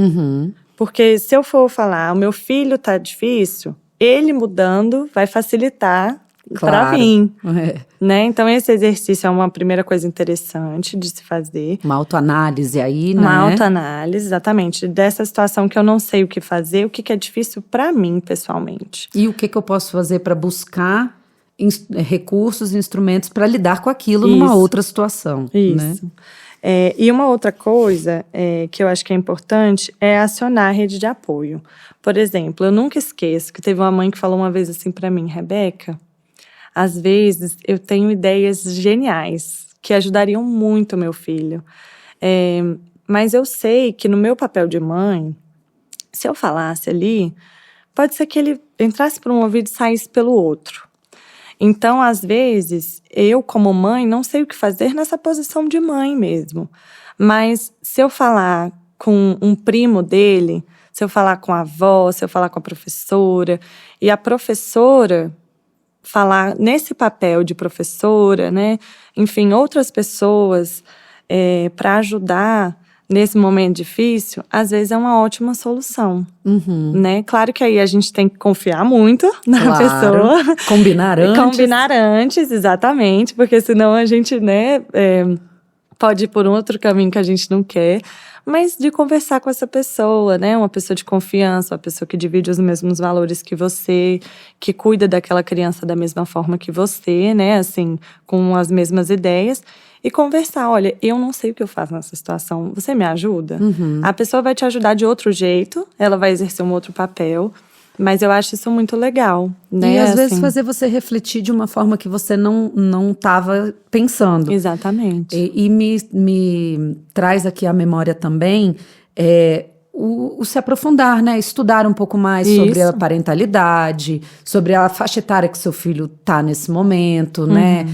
Porque se eu for falar, o meu filho tá difícil, ele mudando vai facilitar para Claro. mim, É. né? Então, esse exercício é uma primeira coisa interessante de se fazer. Uma autoanálise aí, né? Uma autoanálise, exatamente, dessa situação que eu não sei o que fazer, o que é difícil para mim, pessoalmente. E o que eu posso fazer para buscar recursos, instrumentos para lidar com aquilo numa Isso. outra situação, né? Isso. E uma outra coisa que eu acho que é importante é acionar a rede de apoio. Por exemplo, eu nunca esqueço que teve uma mãe que falou uma vez assim para mim, Rebeca, às vezes eu tenho ideias geniais que ajudariam muito o meu filho. Mas eu sei que no meu papel de mãe, se eu falasse ali, pode ser que ele entrasse por um ouvido e saísse pelo outro. Então, às vezes, eu como mãe não sei o que fazer nessa posição de mãe mesmo. Mas se eu falar com um primo dele, se eu falar com a avó, se eu falar com a professora, e a professora falar nesse papel de professora, né? Enfim, outras pessoas para ajudar nesse momento difícil, às vezes é uma ótima solução, né? Claro que aí a gente tem que confiar muito na pessoa. Combinar antes. Combinar antes, exatamente, porque senão a gente, né, pode ir por um outro caminho que a gente não quer. Mas de conversar com essa pessoa, né? Uma pessoa de confiança, uma pessoa que divide os mesmos valores que você, que cuida daquela criança da mesma forma que você, né? Assim, com as mesmas ideias. E conversar, olha, eu não sei o que eu faço nessa situação, você me ajuda? A pessoa vai te ajudar de outro jeito, ela vai exercer um outro papel, mas eu acho isso muito legal, né? E às vezes assim, fazer você refletir de uma forma que você não estava pensando. Exatamente. E me traz aqui à memória também o se aprofundar, né? Estudar um pouco mais sobre a parentalidade, sobre a faixa etária que seu filho está nesse momento, né?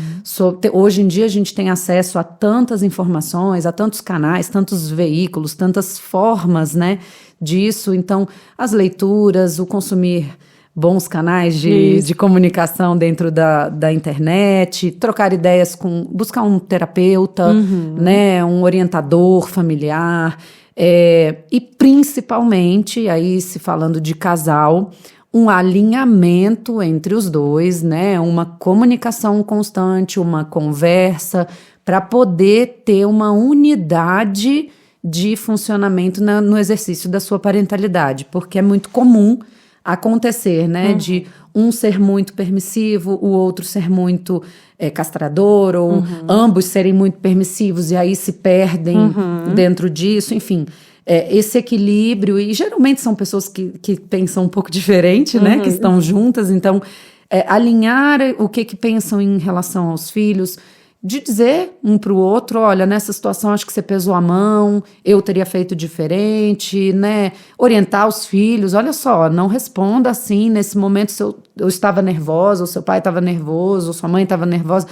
Hoje em dia a gente tem acesso a tantas informações, a tantos canais, tantos veículos, tantas formas, né? Disso. Então, as leituras, o consumir bons canais de comunicação dentro da internet, trocar ideias buscar um terapeuta, né? Um orientador familiar. E principalmente, aí se falando de casal, um alinhamento entre os dois, né? Uma comunicação constante, uma conversa, para poder ter uma unidade de funcionamento no exercício da sua parentalidade, porque é muito comum acontecer, né? De um ser muito permissivo, o outro ser muito castrador, ou ambos serem muito permissivos e aí se perdem dentro disso, enfim. Esse equilíbrio, e geralmente são pessoas que pensam um pouco diferente, né? Que estão juntas, então alinhar o que pensam em relação aos filhos, de dizer um para o outro, olha, nessa situação acho que você pesou a mão, eu teria feito diferente, né? Orientar os filhos, olha só, não responda assim, nesse momento se eu estava nervosa, ou seu pai estava nervoso, ou sua mãe estava nervosa.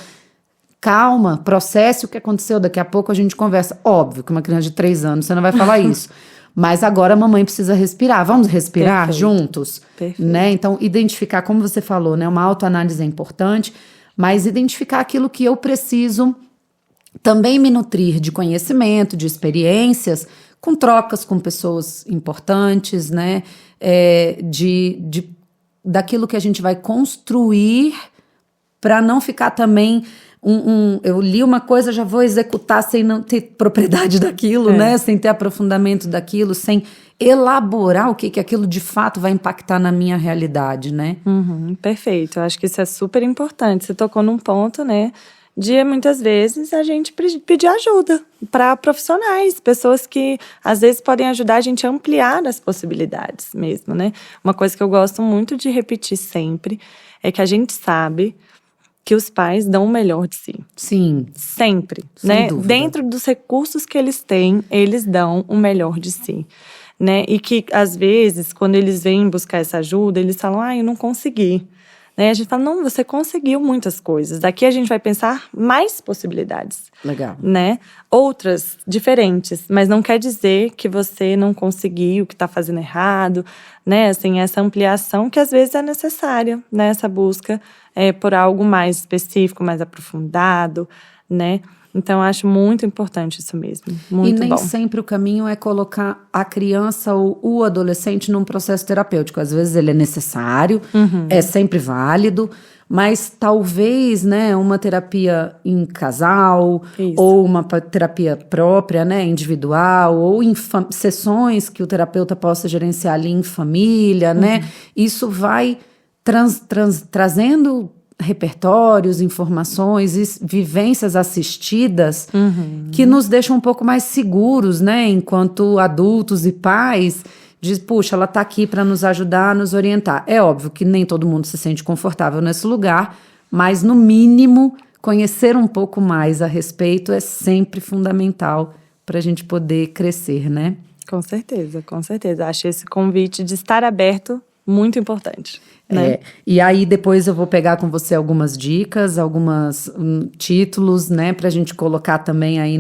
Calma, processe o que aconteceu, daqui a pouco a gente conversa. Óbvio que uma criança de 3 anos, você não vai falar isso. Mas agora a mamãe precisa respirar. Vamos respirar juntos? Perfeito. Né? Então, identificar, como você falou, né? Uma autoanálise é importante, mas identificar aquilo que eu preciso também me nutrir de conhecimento, de experiências, com trocas com pessoas importantes, né? Daquilo que a gente vai construir para não ficar também eu li uma coisa, já vou executar sem não ter propriedade daquilo, né? Sem ter aprofundamento daquilo, sem elaborar o que aquilo de fato vai impactar na minha realidade, né? Perfeito, eu acho que isso é super importante. Você tocou num ponto, né? De muitas vezes a gente pedir ajuda para profissionais, pessoas que às vezes podem ajudar a gente a ampliar as possibilidades mesmo, né? Uma coisa que eu gosto muito de repetir sempre é que a gente sabe que os pais dão o melhor de si. Sim. Sempre, Sem né? dúvida. Dentro dos recursos que eles têm, eles dão o melhor de si, né? E que, às vezes, quando eles vêm buscar essa ajuda, eles falam, eu não consegui. Né? A gente fala, não, você conseguiu muitas coisas. Daqui a gente vai pensar mais possibilidades. Legal. Né? Outras, diferentes, mas não quer dizer que você não conseguiu, que está fazendo errado, né? Assim, essa ampliação que às vezes é necessária, né? Essa busca por algo mais específico, mais aprofundado, né? Então, eu acho muito importante isso mesmo. Muito bom. E nem bom. sempre o caminho é colocar a criança ou o adolescente num processo terapêutico. Às vezes ele é necessário, é sempre válido, mas talvez, né, uma terapia em casal, ou uma terapia própria, né, individual, ou em sessões que o terapeuta possa gerenciar ali em família, né, isso vai trazendo repertórios, informações e vivências assistidas que nos deixam um pouco mais seguros, né, enquanto adultos e pais, diz, puxa, ela tá aqui para nos ajudar, nos orientar. É óbvio que nem todo mundo se sente confortável nesse lugar, mas no mínimo conhecer um pouco mais a respeito é sempre fundamental para a gente poder crescer, né? Com certeza, com certeza. Acho esse convite de estar aberto muito importante. Né? E aí depois eu vou pegar com você algumas dicas, alguns títulos, né, pra gente colocar também aí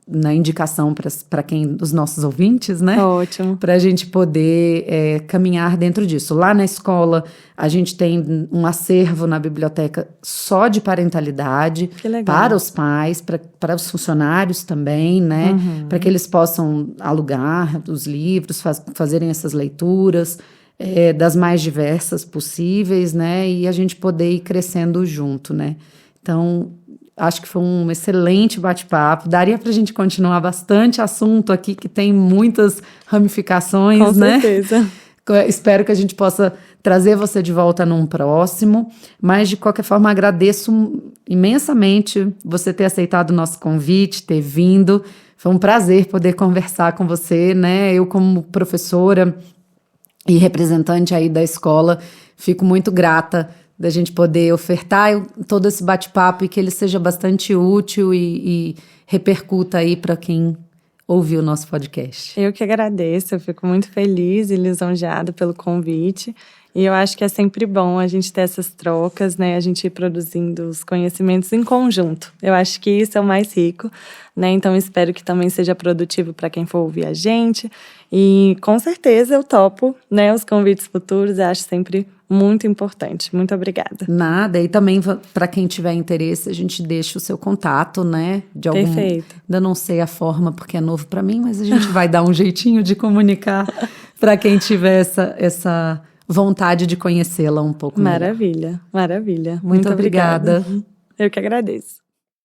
na indicação para quem, os nossos ouvintes, né? Ótimo. Pra gente poder caminhar dentro disso. Lá na escola, a gente tem um acervo na biblioteca só de parentalidade para os pais, para os funcionários também, né? Para que eles possam alugar os livros, fazerem essas leituras. Das mais diversas possíveis, né, e a gente poder ir crescendo junto, né. Então, acho que foi um excelente bate-papo, daria pra gente continuar bastante assunto aqui, que tem muitas ramificações, com né. certeza. Espero que a gente possa trazer você de volta num próximo, mas de qualquer forma agradeço imensamente você ter aceitado o nosso convite, ter vindo, foi um prazer poder conversar com você, né, eu como professora e representante aí da escola, fico muito grata da gente poder ofertar todo esse bate-papo e que ele seja bastante útil e repercuta aí para quem ouviu o nosso podcast. Eu que agradeço, eu fico muito feliz e lisonjeada pelo convite. E eu acho que é sempre bom a gente ter essas trocas, né? A gente ir produzindo os conhecimentos em conjunto. Eu acho que isso é o mais rico, né? Então, espero que também seja produtivo para quem for ouvir a gente. E, com certeza, eu topo, né? Os convites futuros, eu acho sempre muito importante. Muito obrigada. Nada. E também, para quem tiver interesse, a gente deixa o seu contato, né? Perfeito. Ainda não sei a forma, porque é novo para mim, mas a gente vai dar um jeitinho de comunicar para quem tiver essa vontade de conhecê-la um pouco melhor. Maravilha, maravilha. Muito obrigada. Eu que agradeço.